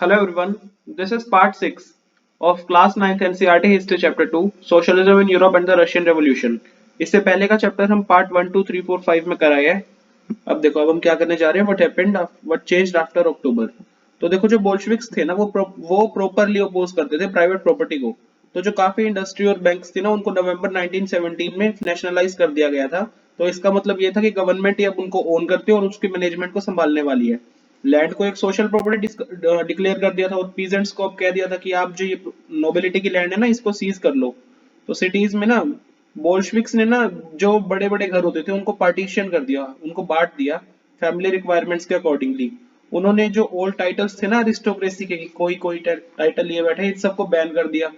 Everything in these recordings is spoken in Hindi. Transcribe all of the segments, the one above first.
Hello everyone, this is part 6 of class 9th NCERT History Chapter 2 Socialism in Europe and the Russian Revolution। इससे पहले का चैप्टर हम पार्ट 1, 2, 3, 4, 5 में कराए हैं। अब देखो अब हम क्या करने जा रहे हैं, व्हाट चेंज्ड आफ्टर अक्टूबर। तो देखो जो बोल्शेविक्स थे ना वो प्रॉपरली अपोज करते थे प्राइवेट प्रॉपर्टी को। तो जो काफी इंडस्ट्री और बैंक्स थी ना उनको नवंबर 1917 में नेशनलाइज कर दिया गया था। तो इसका मतलब ये था कि गवर्नमेंट ही अब उनको ओन करती है और उसकी मैनेजमेंट को संभालने वाली है। लैंड को एक सोशल प्रॉपर्टी डिक्लेयर कर दिया था और पीजेंट्स को अब कह दिया था कि आप जो ये नोबिलिटी की लैंड है ना इसको सीज कर लो। तो सिटीज में ना बोल्शेविक्स ने ना जो बड़े बड़े घर होते थे उनको पार्टीशन कर दिया, उनको बांट दिया फैमिली रिक्वायरमेंट्स के अकॉर्डिंगली। उन्होंने जो ओल्ड टाइटल्स थे ना अरिस्टोक्रेसी के, कोई कोई टाइटल लिए बैठे, इन सबको बैन कर दिया।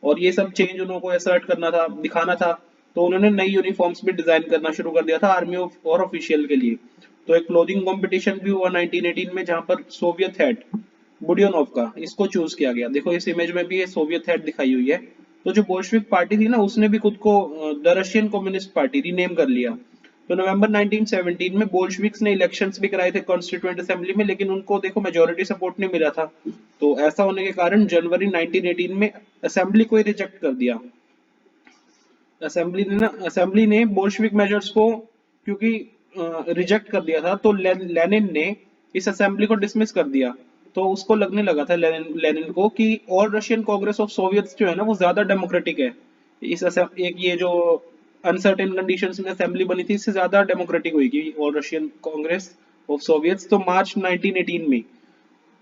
और ये सब चेंज उनको असर्ट करना था, दिखाना था। तो उन्होंने नई यूनिफॉर्म्स भी डिजाइन करना शुरू कर दिया था आर्मी और ऑफिशियल के लिए। तो एक क्लोथिंग कंपटीशन भी हुआ 1918 में जहां पर सोवियत हेड बुडियनोव का इसको चूज किया गया। देखो इस इमेज में भी ये सोवियत हेड दिखाई हुई है। तो जो बोल्शेविक पार्टी थी ना उसने भी खुद को the Russian communist party rename कर लिया। तो नवंबर 1917 में बोल्शेविक्स ने इलेक्शंस भी कराए थे कॉन्स्टिट्यूएंट असेंबली में, लेकिन उनको देखो मेजोरिटी सपोर्ट नहीं मिला था। तो ऐसा होने के कारण जनवरी 1918 में असेंबली को ही रिजेक्ट कर दिया। असेंबली ने बोल्शेविक मेजर्स को क्योंकि रिजेक्ट कर दिया था, तो लेनिन ने इस असेंबली को डिसमिस कर दिया। तो उसको लगने लगा था लेनिन को कि all Russian Congress of Soviets जो है ना वो ज्यादा डेमोक्रेटिक है। एक ये जो अनसर्टेन कंडीशंस में असेंबली बनी थी इससे ज्यादा डेमोक्रेटिक होगी all Russian Congress of Soviets. तो मार्च 1918 में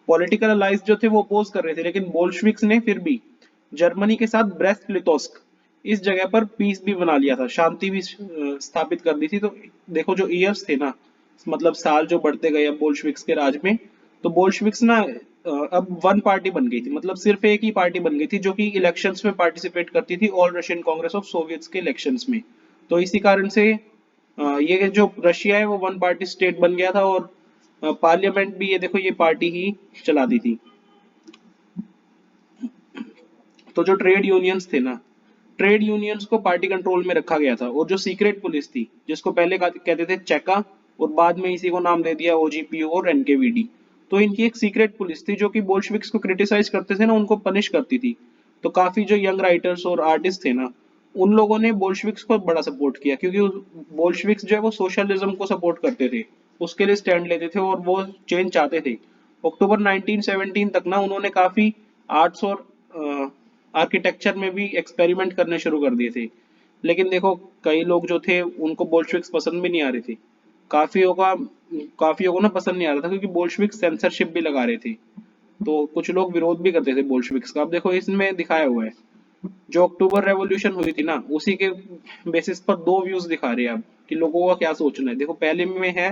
पॉलिटिकल अलाइज जो थे वो अपोज कर रहे थे, लेकिन बोल्शेविक्स ने फिर भी जर्मनी के साथ ब्रेस्ट लिटोस्क इस जगह पर पीस भी बना लिया था, शांति भी स्थापित कर दी थी। तो देखो जो ईयर्स थे ना, मतलब साल जो बढ़ते गए अब बोल्शेविक्स के राज में, तो बोल्शेविक्स ना अब वन पार्टी बन गई थी, मतलब सिर्फ एक ही पार्टी बन गई थी जो कि इलेक्शंस में पार्टिसिपेट करती थी all Russian Congress of Soviets के इलेक्शंस में। तो इसी कारण से ये जो रशिया है वो वन पार्टी स्टेट बन गया था और पार्लियामेंट भी ये देखो ये पार्टी ही चलाती थी। तो जो ट्रेड यूनियंस थे ना, ट्रेड यूनियंस को पार्टी कंट्रोल में रखा गया था। और जो सीक्रेट पुलिस थी जिसको पहले कहते थे चेका और बाद में इसी को नाम दे दिया ओजीपीओ और एनकेवीडी। तो इनकी एक सीक्रेट पुलिस थी जो कि बोल्शेविक्स को क्रिटिसाइज करते थे ना उनको पनिश करती थी। तो काफी जो यंग राइटर्स और आर्टिस्ट थे ना उन लोगों ने बोल्शेविक्स को बड़ा सपोर्ट किया, क्योंकि बोल्शेविक्स जो है वो सोशलिज्म को सपोर्ट करते थे, उसके लिए स्टैंड लेते थे और वो चेंज चाहते थे। अक्टूबर 1917 तक ना उन्होंने काफी आर्ट्स और आर्किटेक्चर में भी एक्सपेरिमेंट करने शुरू कर दिए थे। लेकिन देखो कई लोग जो थे उनको बोल्शेविक्स पसंद भी नहीं आ रहे थे। काफियों का काफियों को ना पसंद नहीं आ रहा था क्योंकि बोल्शेविक्स सेंसरशिप भी लगा रहे थे। तो कुछ लोग विरोध भी करते थे बोल्शेविक्स का। अब देखो इसमें दिखाया हुआ है जो अक्टूबर रेवोल्यूशन हुई थी ना उसी के बेसिस पर दो व्यूज दिखा रहे हैं अब कि लोगों का क्या सोचना है। देखो पहले में है,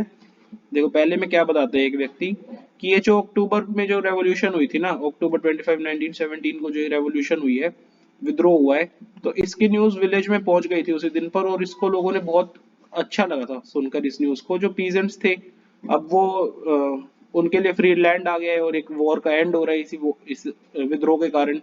देखो पहले में क्या बताते हैं एक व्यक्ति कि ये जो अक्टूबर में जो रेवोल्यूशन हुई थी ना, अक्टूबर 25 1917 को जो ये रेवोल्यूशन हुई है, विद्रोह हुआ है, तो इसकी न्यूज विलेज में पहुंच गई थी उसी दिन पर और इसको लोगों ने बहुत अच्छा लगा था सुनकर इस न्यूज को। जो पीजेंट्स थे अब वो उनके लिए फ्री लैंड आ गया है और एक वॉर का एंड हो रहा है इस विद्रोह के कारण।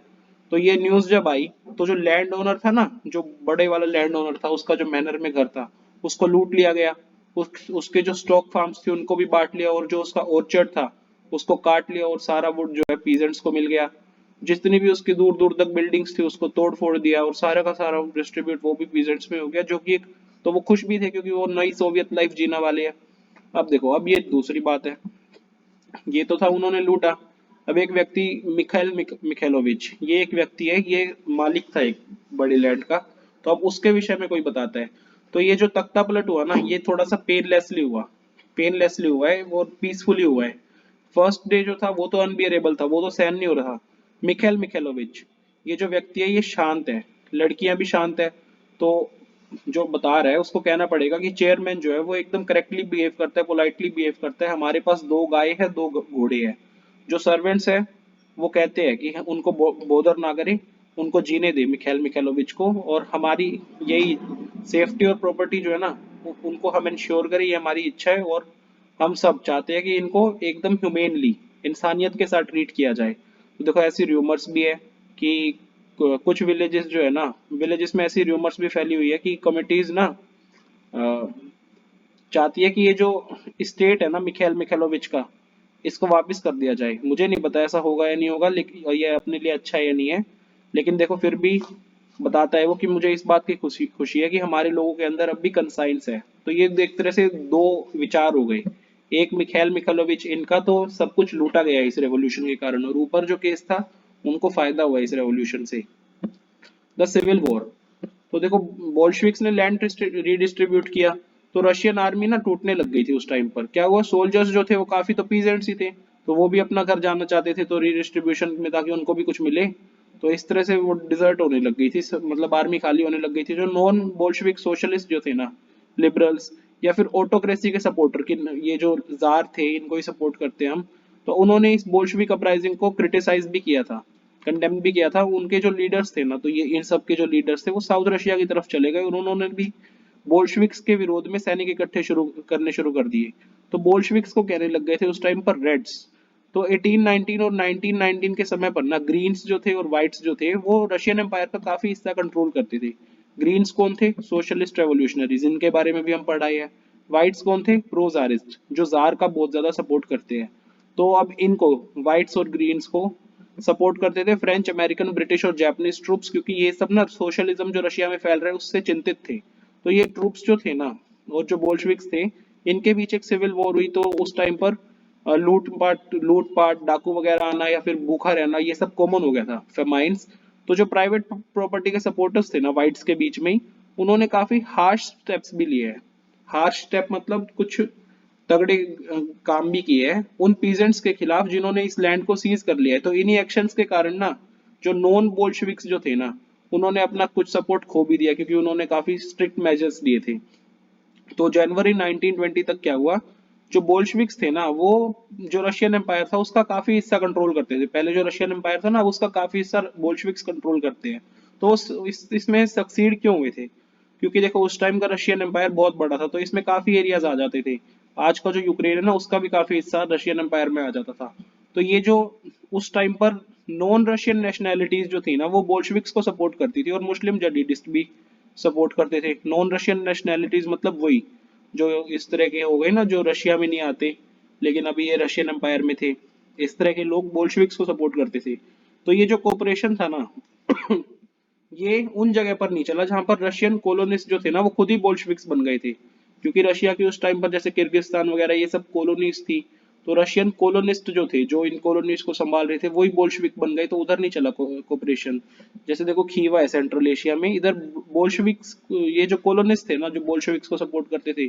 तो ये न्यूज जब आई तो जो लैंड ओनर था ना, जो बड़े वाला लैंड ओनर था, उसका जो मैनर में घर था उसको लूट लिया गया। उसके जो स्टॉक फार्म्स थे उनको भी बांट लिया और जो उसका ऑर्चर्ड था उसको काट लिया और सारा वुड जो है पीजेंट्स को मिल गया। जितनी भी उसकी दूर दूर तक बिल्डिंग्स थी उसको तोड़ फोड़ दिया और सारा का सारा डिस्ट्रीब्यूट वो भी पीजेंट्स में हो गया, जो कि एक तो वो खुश भी थे क्योंकि वो नई सोवियत लाइफ जीना वाले हैं। अब देखो अब ये दूसरी बात है, ये तो था उन्होंने लूटा। अब एक व्यक्ति मिखेलोविच, ये एक व्यक्ति है, ये मालिक था एक बड़ी लैंड का। तो अब उसके विषय में कोई बताता है। तो ये जो तख्ता पलट हुआ ना ये थोड़ा सा पेनलेसली हुआ है और पीसफुली हुआ है। फर्स्ट डे जो था वो तो अनबियरेबल था, वो तो सहन नहीं हो रहा। मिखेलोविच ये जो व्यक्ति है ये शांत है, लड़कियां भी शांत है। तो जो बता रहा है उसको कहना पड़ेगा कि चेयरमैन जो है वो एकदम करेक्टली बिहेव करता है, पोलाइटली बिहेव करता है। हमारे पास दो गाय है, दो घोड़े हैं। जो सर्वेंट्स है वो कहते हैं कि उनको बोदर ना करें, उनको जीने दे मिखेलोविच को, और हमारी यही सेफ्टी और प्रॉपर्टी जो है ना उनको हम इंश्योर करें, ये हमारी इच्छा है। और हम सब चाहते हैं कि इनको एकदम ह्यूमेनली इंसानियत के साथ ट्रीट किया जाए। तो देखो ऐसी र्यूमर्स भी है कि कुछ विलेजेस जो है ना, विलेजेस में ऐसी र्यूमर्स भी फैली हुई है कि कमिटीज ना अ, चाहती है कि ये जो स्टेट है ना मिखेलोविच का, इसको वापस कर दिया जाए। मुझे नहीं पता ऐसा होगा या नहीं होगा, लेकिन ये अपने लिए अच्छा है या नहीं है, लेकिन देखो फिर भी बताता है वो कि मुझे इस बात की खुशी खुशी है कि हमारे लोगों के अंदर अब भी कंसाइंस है। तो ये एक तरह से दो विचार हो गए। एक मिखाइल मिखालोविच, इनका तो सब कुछ लूटा गया इस रेवोल्यूशन के कारण, और ऊपर जो केस था उनको फायदा हुआ इस रेवोल्यूशन से। The civil war. तो देखो बोल्शेविक्स ने लैंड रीडिस्ट्रीब्यूट किया, तो रशियन आर्मी ना टूटने लग गई थी उस टाइम पर। क्या हुआ, सोल्जर्स जो थे वो काफी तो पीजेंट्स ही थे, तो वो भी अपना घर जाना चाहते थे, तो रीडिस्ट्रीब्यूशन में ताकि उनको भी कुछ मिले, तो इस तरह से वो डिजर्ट होने लग गई थी, मतलब आर्मी खाली होने लग गई थी। जो नॉन बोल्शेविक सोशलिस्ट जो थे ना, लिबरल्स या फिर ऑटोक्रेसी के सपोर्टर, कि ये जो जार थे इनको ही सपोर्ट करते हैं हम, तो उन्होंने इस बोल्शेविक अपराइजिंग को क्रिटिसाइज भी किया था, कंडेम भी किया था। उनके जो लीडर्स थे ना, तो ये इन सब के जो लीडर्स थे वो साउथ रशिया की तरफ चले गए, और उन्होंने भी बोल्शेविक्स के विरोध में सैनिक इकट्ठे शुरू कर दिए। तो बोल्शेविक्स को कहने लग गए थे उस टाइम पर रेड्स। तो 1819 और 1919 के समय पर ना ग्रीन्स जो थे और व्हाइट्स जो थे वो रशियन एम्पायर का काफी हिस्सा कंट्रोल करते थे। ग्रीन्स कौन थे, सोशलिस्ट रेवोल्यूशनरीज, इनके बारे में भी हम पढ़ाए हैं। व्हाइट्स कौन थे, प्रो जारिस्ट, जो जार का बहुत ज्यादा सपोर्ट करते हैं। तो अब इनको, व्हाइट्स और ग्रीन्स को सपोर्ट करते थे फ्रेंच, अमेरिकन, ब्रिटिश और जापानीज ट्रूप्स, क्योंकि ये सब ना सोशलिज्म जो रशिया में फैल रहा है उससे चिंतित थे। तो ये ट्रूप्स जो थे ना, और जो बोल्शेविक्स थे, इनके बीच एक सिविल वॉर हुई। तो उस टाइम पर लूटपाट, डाकू वगैरह आना या फिर भूखा रहना, ये सब कॉमन हो गया था, फेमाइन्स। तो जो प्राइवेट प्रॉपर्टी के सपोर्टर्स थे ना व्हाइट्स के बीच में ही, उन्होंने काफी हार्श स्टेप्स भी लिए हैं। हार्श स्टेप मतलब कुछ तगड़े काम भी किए हैं उन पीजेंट्स के खिलाफ जिन्होंने इस लैंड को सीज कर लिया है। तो इन्हीं एक्शंस के कारण ना जो नॉन बोल्शेविक्स जो थे ना, उन्होंने अपना कुछ सपोर्ट खो भी दिया, क्योंकि उन्होंने काफी स्ट्रिक्ट मेजर्स लिए थे। तो जनवरी 1920 तक क्या हुआ, जो बोल्शेविक्स थे ना वो जो रशियन एम्पायर था उसका काफी हिस्सा कंट्रोल करते थे। पहले जो रशियन एम्पायर था ना उसका काफी हिस्सा बोल्शेविक्स कंट्रोल करते हैं। तो इसमें सक्सीड क्यों हुए थे, क्योंकि देखो उस टाइम का रशियन एम्पायर बहुत बड़ा था, तो इसमें काफी एरियाज आ जाते थे। आज का जो यूक्रेन है ना उसका भी काफी हिस्सा रशियन एम्पायर में आ जाता था। तो ये जो उस टाइम पर नॉन रशियन नेशनैलिटीज जो थी ना वो बोल्शेविक्स को सपोर्ट करती थी, और मुस्लिम जदीदिस्ट भी सपोर्ट करते थे। नॉन रशियन नेशनैलिटीज मतलब वही जो इस तरह के हो गए ना, जो रशिया में नहीं आते लेकिन अभी ये रशियन एम्पायर में थे, इस तरह के लोग बोल्शेविक्स को सपोर्ट करते थे। तो ये जो कोऑपरेशन था ना ये उन जगह पर नहीं चला जहां पर रशियन कॉलोनिस्ट जो थे ना वो खुद ही बोल्शेविक्स बन गए थे, क्योंकि रशिया की उस टाइम पर जैसे किर्गिस्तान वगैरह ये सब कॉलोनीज थी। तो रशियन कॉलोनिस्ट जो थे, जो इन कॉलोनीज को संभाल रहे थे, वही बोल्शेविक बन गए, तो उधर नहीं चला कोऑपरेशन। जैसे देखो खीवा है सेंट्रल एशिया में, इधर बोल्शेविक्स, ये जो कॉलोनिस्ट थे ना जो बोल्शेविक्स को सपोर्ट करते थे,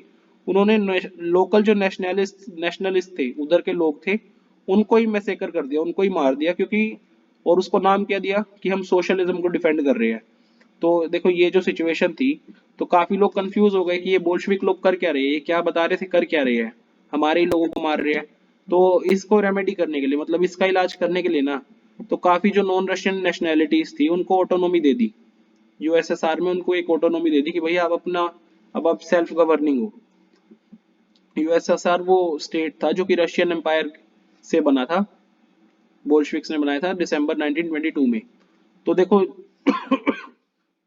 उन्होंने लोकल जो नेशनलिस्ट थे उधर के लोग थे, उनको ही मैसेकर कर दिया, उनको ही मार दिया, क्योंकि और उसको नाम क्या दिया कि हम सोशलिज्म को डिफेंड कर रहे हैं। तो देखो ये जो सिचुएशन थी, तो काफी लोग कंफ्यूज हो गए कि ये बोल्शेविक लोग कर क्या रहे हैं, ये क्या बता रहे थे, कर क्या रहे हैं, हमारे ही लोगों को मार रहे हैं। तो इसको रेमेडी करने के लिए, मतलब इसका इलाज करने के लिए ना, तो काफी जो नॉन रशियन नेशनैलिटीज थी उनको ऑटोनॉमी दे दी। यूएसएसआर में उनको एक ऑटोनॉमी दे दी कि भैया आप अपना, अब आप सेल्फ गवर्निंग हो। यूएसएसआर वो स्टेट था जो कि रशियन एम्पायर से बना था, बोल्शेविक्स ने बनाया था दिसंबर 1922 में। तो देखो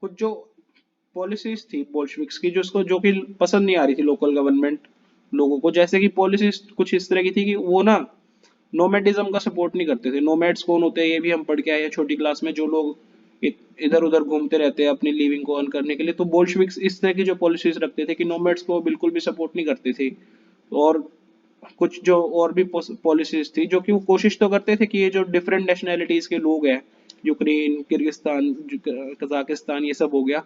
कुछ जो पॉलिसीज थी बोल्शेविक्स की, जो उसको जो कि पसंद नहीं आ रही थी लोकल गवर्नमेंट लोगों को, जैसे कि पॉलिसीज कुछ इस तरह की थी कि वो ना नोमैडिज्म का सपोर्ट नहीं करते थे। नोमैड्स कौन होते हैं ये भी हम पढ़ के आए हैं छोटी क्लास में, जो लोग इधर उधर घूमते रहते हैं अपनी लिविंग को अर्न करने के लिए। तो बोल्शेविक्स इस तरह की जो पॉलिसीज रखते थे कि नोमैड्स को बिल्कुल भी सपोर्ट नहीं करते थे। और कुछ जो और भी पॉलिसीज थी जो कि वो कोशिश तो करते थे कि ये जो डिफरेंट नेशनैलिटीज के लोग हैं, यूक्रेन, किर्गिस्तान, कजाकिस्तान, ये सब हो गया,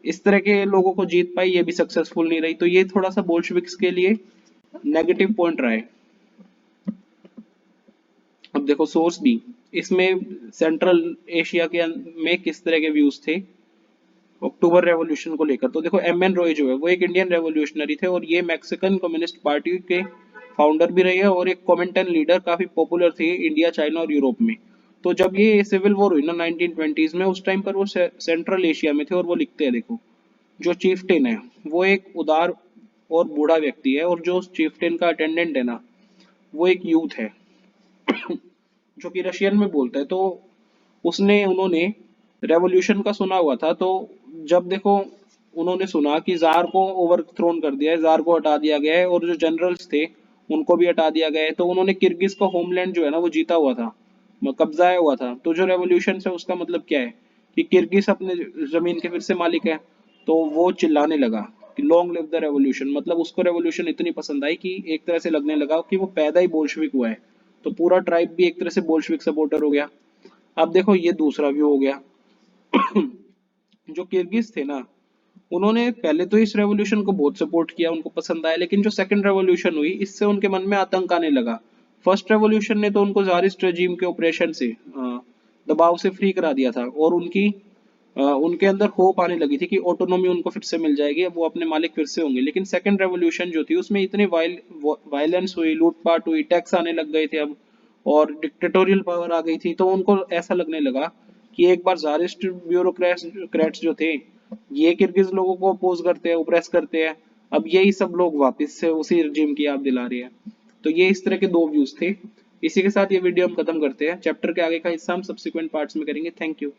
इस तरह के लोगों को जीत पाई, ये भी सक्सेसफुल नहीं रही। तो ये थोड़ा सा बोल्शेविक्स के लिए नेगेटिव पॉइंट रहा है। अब देखो सोर्स भी, इसमें सेंट्रल एशिया के में किस तरह के व्यूज थे अक्टूबर रेवोल्यूशन को लेकर। तो देखो एम एन रॉय जो है वो एक इंडियन रेवोल्यूशनरी थे, और ये मैक्सिकन कम्युनिस्ट पार्टी के फाउंडर भी रहे हैं, और एक कॉमेंटन लीडर, काफी पॉपुलर थे इंडिया, चाइना और यूरोप में। तो जब ये सिविल वॉर हुई ना 1920s में, उस टाइम पर वो सेंट्रल एशिया में थे, और वो लिखते हैं देखो, जो चीफटेन है वो एक उदार और बूढ़ा व्यक्ति है, और जो चीफटेन का अटेंडेंट है ना वो एक यूथ है जो कि रशियन में बोलता है। तो उसने उन्होंने रेवोल्यूशन का सुना हुआ था। तो जब देखो उन्होंने सुना कि जार को ओवरथ्रोन कर दिया है, जार को हटा दिया गया है, और जो जनरल्स थे उनको भी हटा दिया गया है। तो उन्होंने किर्गिज का होमलैंड जो है ना वो जीता हुआ था, कब्जाया हुआ था। तो जो रेवोल्यूशन है उसका मतलब क्या है कि किर्गिज अपने जमीन के फिर से मालिक है। तो वो चिल्लाने लगा कि लॉन्ग लिव द रेवोल्यूशन, मतलब उसको रेवोल्यूशन इतनी पसंद आई कि एक तरह से लगने लगा कि वो पैदा ही बोल्शेविक हुआ है। तो पूरा ट्राइब भी एक तरह से बोल्शेविक सपोर्टर हो गया। अब देखो ये दूसरा व्यू हो गया। जो किर्गिज थे ना, उन्होंने पहले तो इस रेवोल्यूशन को बहुत सपोर्ट किया, उनको पसंद आया, लेकिन जो सेकंड रेवोल्यूशन हुई इससे उनके मन में आतंक आने लगा। फर्स्ट रेवोल्यूशन ने तो उनको जारिस्ट रजीम के ऑपरेशन से दबाव से फ्री करा दिया था, और उनके अंदर होप आने लगी थी कि ऑटोनॉमी उनको फिर से मिल जाएगी, अब वो अपने मालिक फिर से होंगे। लेकिन सेकंड रेवोल्यूशन जो थी उसमें इतनी वायलेंस हुई, लूटपाट हुई, टैक्स आने लग गए थे अब, और डिक्टेटोरियल पावर आ गई थी। तो उनको ऐसा लगने लगा कि एक बार जारिस्ट ब्यूरोक्रेट्स जो थे ये किर्गिज लोगों को अपोज करते हैं, ओप्रेस करते हैं, अब यही सब लोग वापस से उसी रजीम की याद दिला रहे हैं। तो ये इस तरह के दो व्यूज थे। इसी के साथ ये वीडियो हम खत्म करते हैं। चैप्टर के आगे का हिस्सा हम सब्सिक्वेंट पार्ट्स में करेंगे। Thank you.